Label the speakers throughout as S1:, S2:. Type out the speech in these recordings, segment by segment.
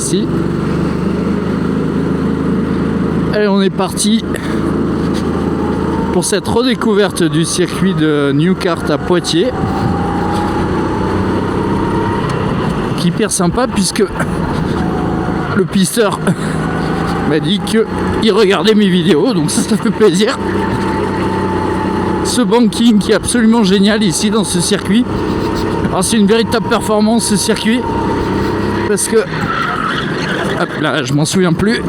S1: ici. Allez, on est parti pour cette redécouverte du circuit de Newkart à Poitiers, qui est hyper sympa puisque le pisteur m'a dit qu'il regardait mes vidéos, donc ça fait plaisir. Ce banking qui est absolument génial ici dans ce circuit. Alors c'est une véritable performance ce circuit, parce que hop là, je m'en souviens plus.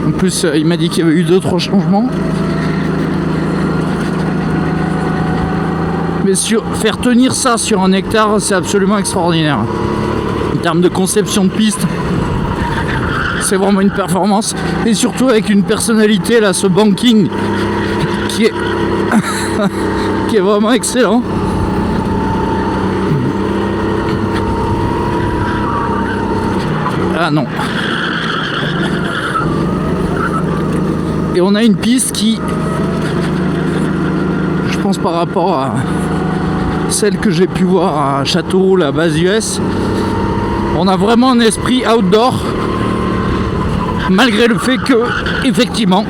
S1: En plus il m'a dit qu'il y avait eu 2-3 changements. Mais faire tenir ça sur un hectare, c'est absolument extraordinaire. En termes de conception de piste, c'est vraiment une performance. Et surtout avec une personnalité, là, ce banking qui est, qui est vraiment excellent. Ah non. Et on a une piste qui, je pense par rapport à celle que j'ai pu voir à Châteauroux, la base US, on a vraiment un esprit outdoor, malgré le fait que, effectivement,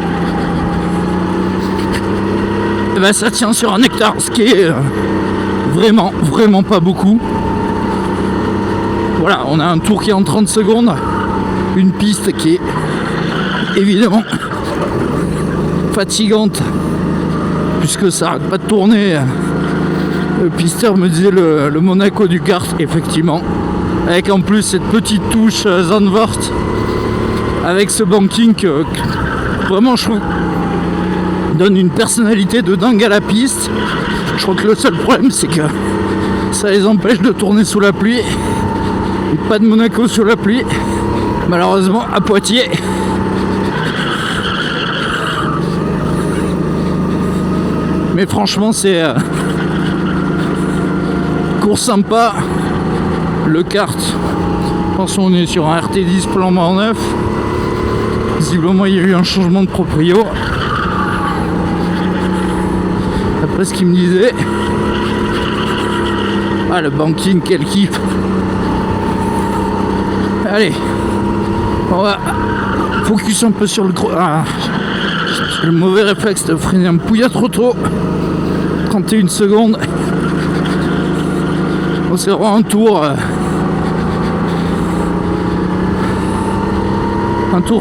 S1: ça tient sur un hectare, ce qui est vraiment pas beaucoup. Voilà, on a un tour qui est en 30 secondes, une piste qui est évidemment fatigante, puisque ça arrête pas de tourner. Le pisteur me disait le Monaco du kart, effectivement, avec en plus cette petite touche Zandvoort, avec ce banking que vraiment je trouve donne une personnalité de dingue à la piste. Je crois que le seul problème c'est que ça les empêche de tourner sous la pluie, et pas de Monaco sous la pluie malheureusement à Poitiers. Mais franchement c'est course sympa. Le kart, je pense qu'on est sur un RT10 plan mort neuf. Visiblement il y a eu un changement de proprio, après ce qu'il me disait. Ah, le banking, quel kiff. Allez, on va focus un peu sur le gros. Ah, le mauvais réflexe de freiner un pouillat trop tôt. 31 secondes. On s'est vraiment un tour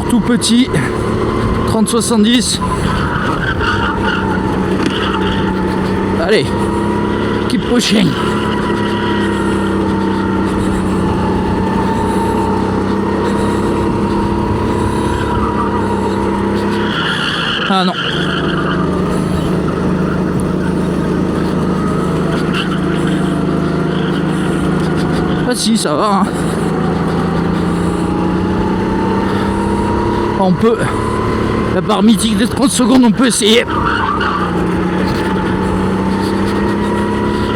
S1: tout petit. 30-70. Allez, keep pushing. Ah non. Ah si, ça va. Hein. On peut. La barre mythique des 30 secondes, on peut essayer.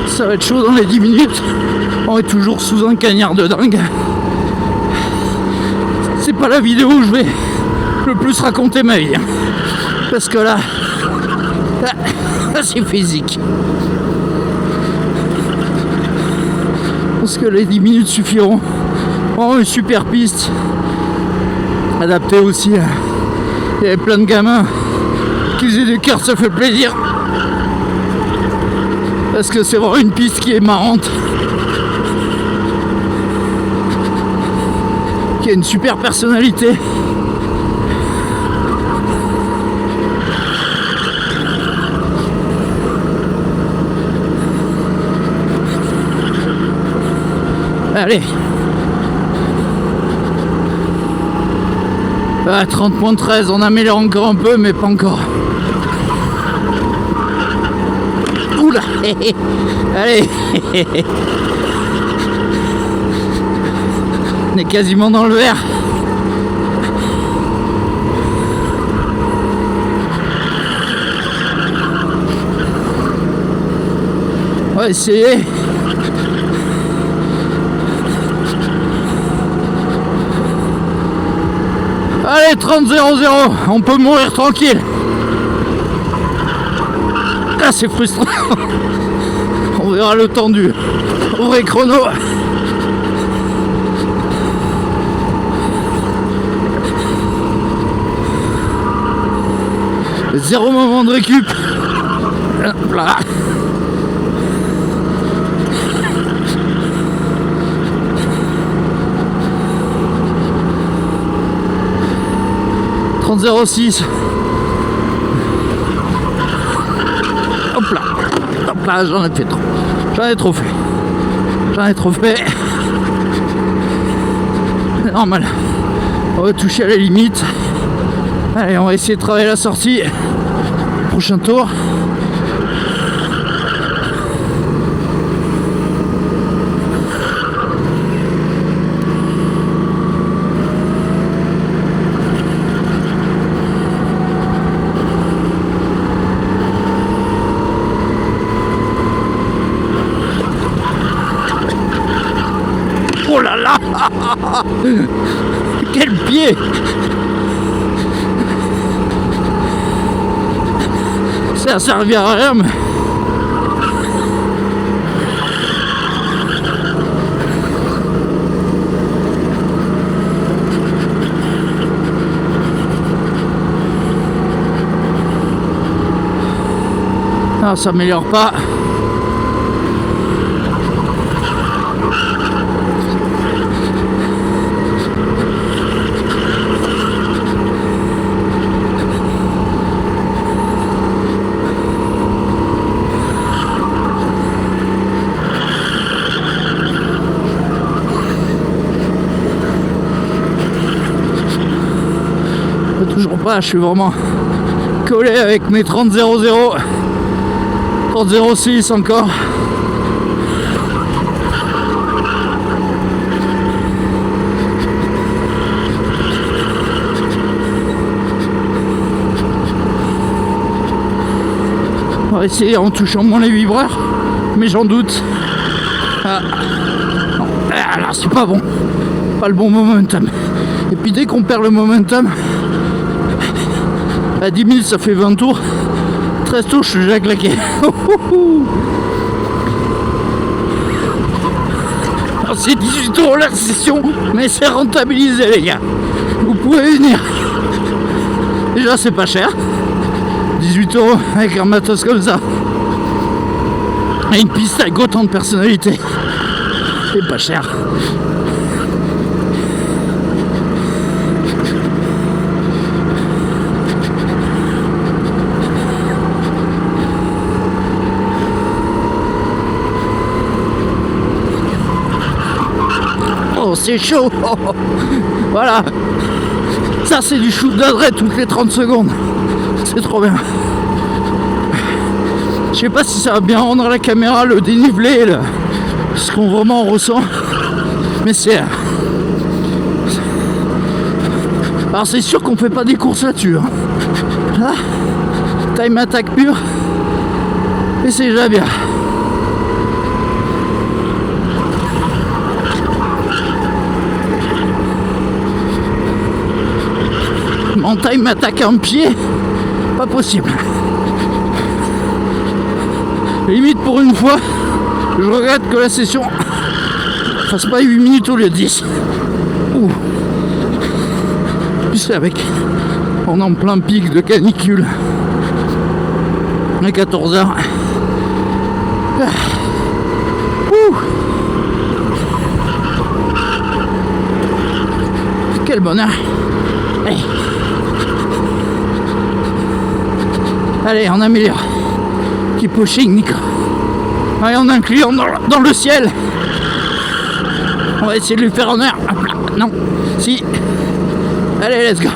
S1: Ça va être chaud dans les 10 minutes. On est toujours sous un cagnard de dingue. C'est pas la vidéo où je vais le plus raconter ma vie. Parce que là c'est physique. Parce que les 10 minutes suffiront. Oh, une super piste. Adaptée aussi. Il y avait plein de gamins qui faisaient du kart, ça fait plaisir. Parce que c'est vraiment une piste qui est marrante. Qui a une super personnalité. Allez. Ah, 30.13, on améliore encore un peu, mais pas encore. Oula. Allez. On est quasiment dans le vert. On va essayer. Allez, 30-0-0, on peut mourir tranquille. Ah, c'est frustrant. On verra le temps du vrai chrono. Zéro moment de récup. Là. « 30,06. Hop là. Hop là, j'en ai fait trop. J'en ai trop fait. C'est normal. On va toucher à la limite. Allez, on va essayer de travailler la sortie. Prochain tour. Oh là là. Quel pied. Ça a servi à rien, mais... Ah, ça m'améliore pas. Toujours pas, je suis vraiment collé avec mes 30,00, 30,06 encore. On va essayer en touchant moins les vibreurs, mais j'en doute. Ah. Non. Ah, là c'est pas bon, pas le bon momentum. Et puis dès qu'on perd le momentum, à 10 000 ça fait 20 tours, 13 tours je suis déjà claqué. C'est 18 tours la session, mais c'est rentabilisé les gars, vous pouvez venir. Déjà c'est pas cher, 18 € avec un matos comme ça et une piste avec autant de personnalité, c'est pas cher. Oh, c'est chaud. Voilà, ça c'est du shoot d'adresse toutes les 30 secondes, c'est trop bien. Je sais pas si ça va bien rendre à la caméra le dénivelé, ce qu'on vraiment ressent, mais c'est... Alors c'est sûr qu'on fait pas des courses là-dessus, hein. Là, time attack pure, et c'est déjà bien. En time attack en pied, pas possible. Limite pour une fois, je regrette que la session fasse pas 8 minutes au lieu de 10. Ouh. Puis c'est avec, on est en plein pic de canicule. À 14h. Ouh. Quel bonheur. Allez. Allez, on améliore. Keep pushing, Nico. Allez, on a un client dans le ciel. On va essayer de lui faire honneur. Non, si. Allez, let's go.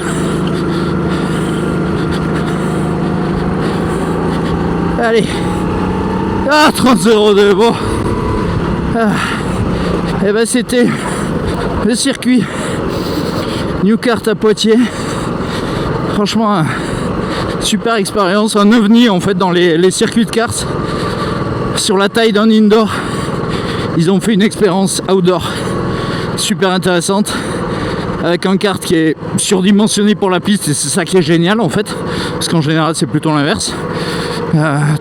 S1: Allez. Ah, 30,02, bon. Ah. Et ben c'était le circuit New Kart à Poitiers. Franchement, super expérience, un ovni en fait dans les circuits de kart. Sur la taille d'un indoor, ils ont fait une expérience outdoor super intéressante avec un kart qui est surdimensionné pour la piste, et c'est ça qui est génial en fait, parce qu'en général c'est plutôt l'inverse.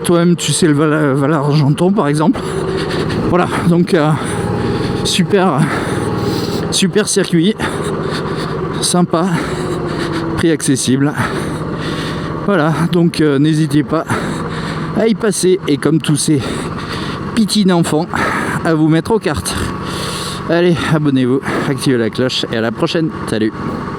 S1: Toi-même tu sais le Val-Argenton par exemple. Voilà, donc super circuit, sympa, prix accessible. Voilà, donc n'hésitez pas à y passer, et comme tous ces petits enfants, à vous mettre aux cartes. Allez, abonnez-vous, activez la cloche, et à la prochaine. Salut.